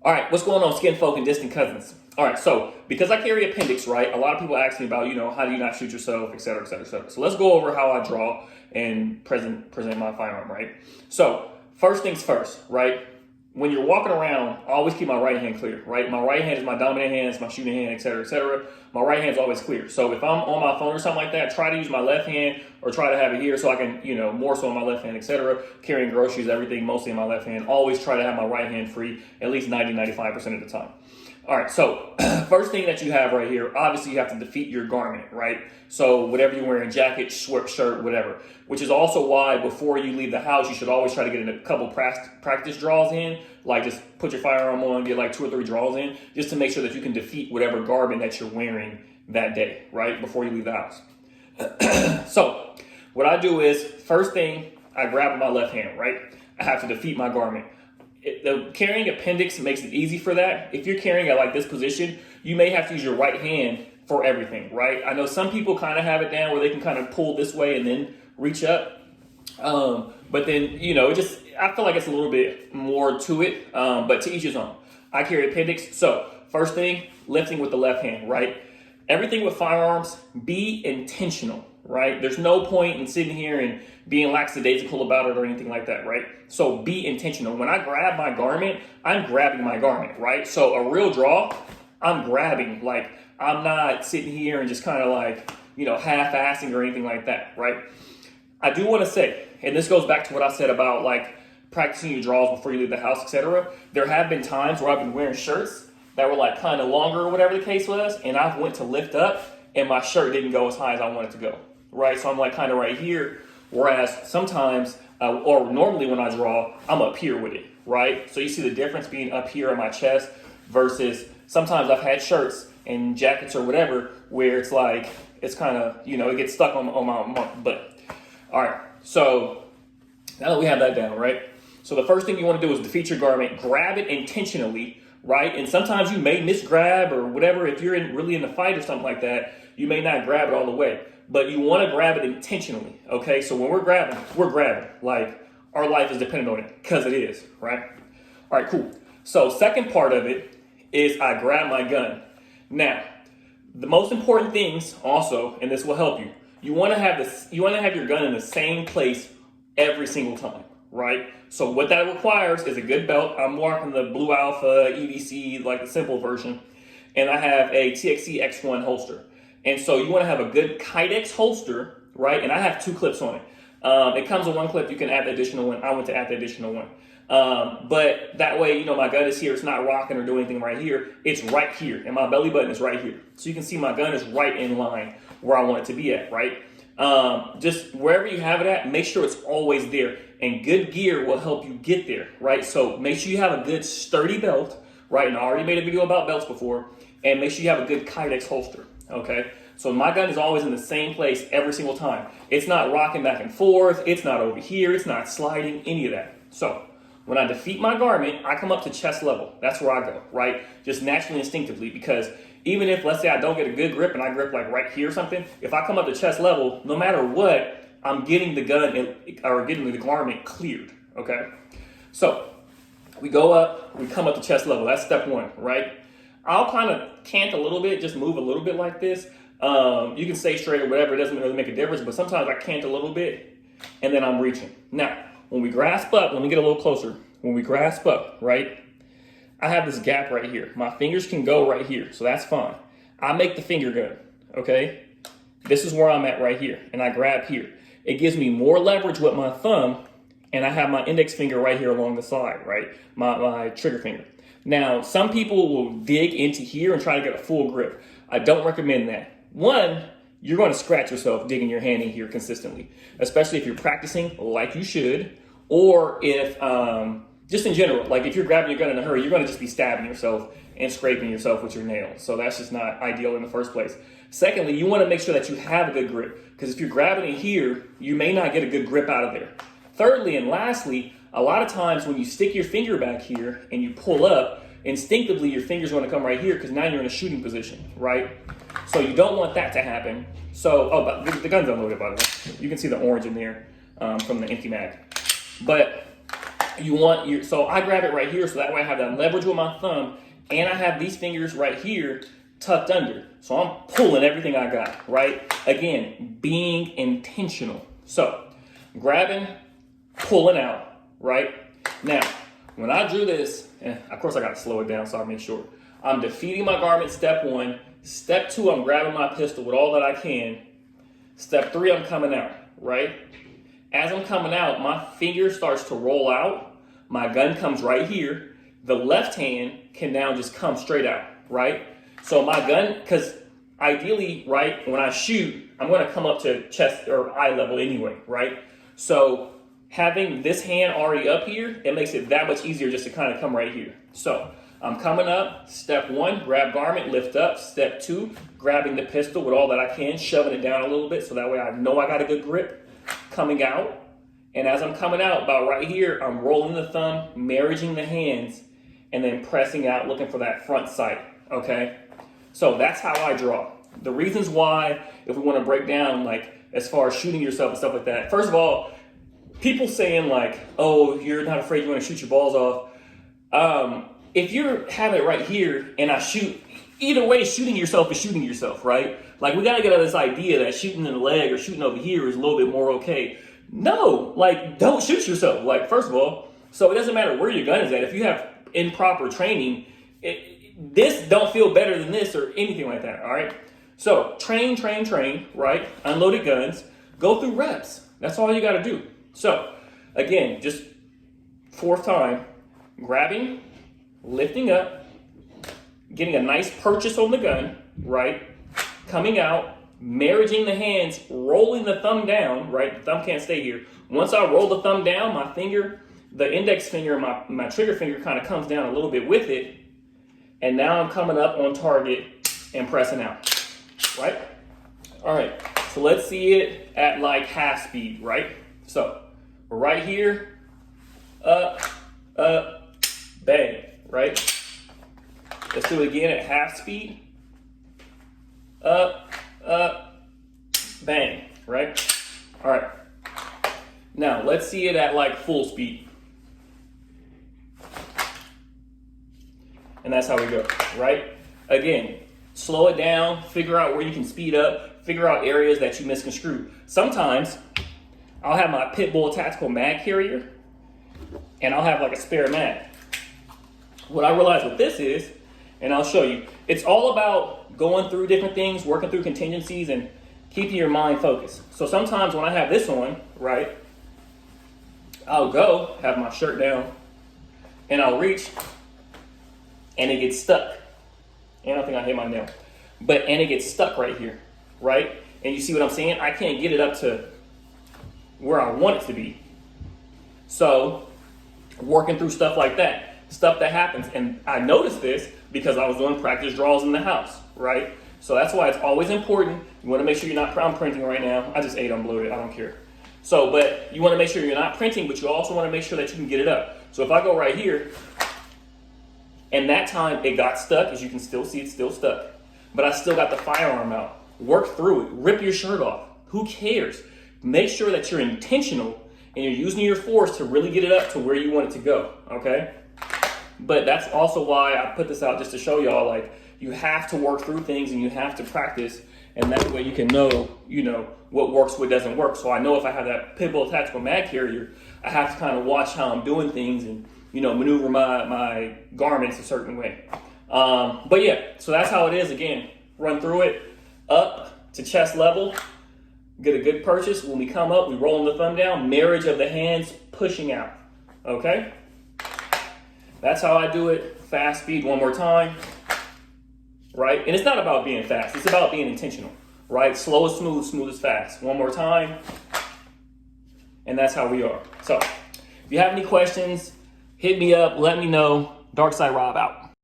All right, what's going on, skin folk and distant cousins? All right, so because I carry appendix, right, a lot of people ask me about, how do you not shoot yourself, et cetera, et cetera, et cetera. So let's go over how I draw and present my firearm, right? So first things first, right? When you're walking around, I always keep my right hand clear, right? My right hand is my dominant hand, it's my shooting hand, et cetera, et cetera. My right hand is always clear. So if I'm on my phone or something like that, try to use my left hand or try to have it here so I can, more so on my left hand, et cetera. Carrying groceries, everything, mostly in my left hand. Always try to have my right hand free at least 90-95% of the time. All right, so first thing that you have right here, obviously you have to defeat your garment, right? So whatever you're wearing, jacket, shirt, whatever, which is also why before you leave the house, you should always try to get a couple practice draws in, like just put your firearm on, get like 2 or 3 draws in, just to make sure that you can defeat whatever garment that you're wearing that day, right? Before you leave the house. So what I do is, first thing, I grab my left hand, right? I have to defeat my garment. The carrying appendix makes it easy for that. If you're carrying at like this position, you may have to use your right hand for everything, right? I know some people kind of have it down where they can kind of pull this way and then reach up. But then, I feel like it's a little bit more to it, but to each his own. I carry appendix. So first thing, lifting with the left hand, right? Everything with firearms, be intentional, right? There's no point in sitting here and being lackadaisical about it or anything like that, right? So be intentional. When I grab my garment, I'm grabbing my garment, right? So a real draw, I'm grabbing. Like, I'm not sitting here and just kind of like, half-assing or anything like that, right? I do want to say, and this goes back to what I said about like practicing your draws before you leave the house, etc. There have been times where I've been wearing shirts that were like kind of longer or whatever the case was, and I went to lift up and my shirt didn't go as high as I wanted to go, right? So I'm like kind of right here, whereas sometimes, or normally when I draw, I'm up here with it, right? So you see the difference being up here on my chest versus sometimes I've had shirts and jackets or whatever where it's like, it's kind of, it gets stuck on my butt. All right, so now that we have that down, right? So the first thing you want to do is defeat your garment, grab it intentionally, right? And sometimes you may misgrab or whatever. If you're really in a fight or something like that, you may not grab it all the way, but you want to grab it intentionally, okay? So when we're grabbing, like our life is dependent on it, because it is, right? All right, cool. So second part of it is I grab my gun. Now, the most important things also, and this will help you, you want to have your gun in the same place every single time, right? So what that requires is a good belt. I'm rocking the Blue Alpha EDC, like the simple version, and I have a TXC X1 holster. And so you want to have a good Kydex holster, right? And I have 2 clips on it. It comes with 1 clip. You can add the additional one. I went to add the additional one. But that way, my gun is here. It's not rocking or doing anything right here. It's right here. And my belly button is right here. So you can see my gun is right in line where I want it to be at, right? Just wherever you have it at, make sure it's always there. And good gear will help you get there, right? So make sure you have a good sturdy belt, right? And I already made a video about belts before. And make sure you have a good Kydex holster, okay? So my gun is always in the same place every single time. It's not rocking back and forth. It's not over here. It's not sliding, any of that. So when I defeat my garment, I come up to chest level. That's where I go, right? Just naturally, instinctively, because even if, let's say, I don't get a good grip and I grip like right here or something, if I come up to chest level, no matter what, I'm getting the gun or getting the garment cleared, okay? So we go up, we come up to chest level. That's step 1, right? I'll kind of cant a little bit, just move a little bit like this. You can stay straight or whatever. It doesn't really make a difference, but sometimes I cant a little bit and then I'm reaching. Now, when we grasp up, let me get a little closer. When we grasp up, right, I have this gap right here. My fingers can go right here, so that's fine. I make the finger gun, okay? This is where I'm at right here, and I grab here. It gives me more leverage with my thumb, and I have my index finger right here along the side, right? My trigger finger. Now, some people will dig into here and try to get a full grip. I don't recommend that. One, you're going to scratch yourself digging your hand in here consistently, especially if you're practicing like you should, or if, just in general, like if you're grabbing your gun in a hurry, you're going to just be stabbing yourself and scraping yourself with your nails. So that's just not ideal in the first place. Secondly, you want to make sure that you have a good grip, because if you're grabbing it here, you may not get a good grip out of there. Thirdly and lastly, a lot of times when you stick your finger back here and you pull up, instinctively your finger's going to come right here because now you're in a shooting position, right? So you don't want that to happen. So, but the gun's unloaded, by the way. You can see the orange in there from the empty mag. But so I grab it right here, so that way I have that leverage with my thumb, and I have these fingers right here tucked under. So I'm pulling everything I got, right? Again, being intentional. So grabbing, pulling out, right? Now, when I drew this, of course I got to slow it down so I make sure. I'm defeating my garment, step 1. Step 2, I'm grabbing my pistol with all that I can. Step 3, I'm coming out, right? As I'm coming out, my finger starts to roll out. My gun comes right here. The left hand can now just come straight out, right? So my gun, because ideally, right, when I shoot, I'm going to come up to chest or eye level anyway, right? So having this hand already up here, it makes it that much easier just to kind of come right here. So I'm coming up. Step 1, grab garment, lift up. Step 2, grabbing the pistol with all that I can, shoving it down a little bit so that way I know I got a good grip. Coming out, and as I'm coming out, about right here, I'm rolling the thumb, marrying the hands, and then pressing out, looking for that front sight, okay? So that's how I draw. The reasons why, if we want to break down, like, as far as shooting yourself and stuff like that, first of all, people saying like, oh, you're not afraid you want to shoot your balls off. If you have it right here and I shoot, either way, shooting yourself is shooting yourself, right? Like, we got to get out of this idea that shooting in the leg or shooting over here is a little bit more okay. No, like, don't shoot yourself. Like, first of all, so it doesn't matter where your gun is at. If you have improper training, this don't feel better than this or anything like that, all right? So train, right? Unloaded guns, go through reps. That's all you got to do. So again, just 4th time, grabbing, lifting up, getting a nice purchase on the gun, right? Coming out, marrying the hands, rolling the thumb down, right? The thumb can't stay here. Once I roll the thumb down, my finger, the index finger, my trigger finger kind of comes down a little bit with it. And now I'm coming up on target and pressing out, right? All right, so let's see it at like half speed, right? So we're right here, bang, right? Let's do it again at half speed. Bang, right? All right. Now let's see it at like full speed. And that's how we go, right? Again, slow it down, figure out where you can speed up, figure out areas that you misconstrue. Sometimes I'll have my Pitbull tactical mag carrier and I'll have like a spare mag. What I realize what this is, and I'll show you, it's all about going through different things, working through contingencies, and keeping your mind focused. So sometimes when I have this on, right, I'll go, have my shirt down, and I'll reach, and it gets stuck. And I think I hit my nail. And it gets stuck right here, right? And you see what I'm saying? I can't get it up to where I want it to be. So working through stuff like that, stuff that happens. And I noticed this because I was doing practice draws in the house, right? So that's why it's always important. You want to make sure you're not, I'm printing right now. I just ate unbloated, I don't care. So, but you want to make sure you're not printing, but you also want to make sure that you can get it up. So if I go right here, and that time it got stuck, as you can still see, it's still stuck. But I still got the firearm out. Work through it, rip your shirt off. Who cares? Make sure that you're intentional and you're using your force to really get it up to where you want it to go, okay? But that's also why I put this out, just to show y'all, like, you have to work through things and you have to practice, and that way you can know, what works, what doesn't work. So I know if I have that Pitbull tactical mag carrier, I have to kind of watch how I'm doing things and, maneuver my garments a certain way. But yeah, so that's how it is. Again, run through it, up to chest level, get a good purchase. When we come up, we roll the thumb down, marriage of the hands, pushing out, okay? That's how I do it. Fast speed, one more time, right? And it's not about being fast. It's about being intentional, right? Slow is smooth, smooth is fast. One more time. And that's how we are. So if you have any questions, hit me up, let me know. Dark Side Rob out.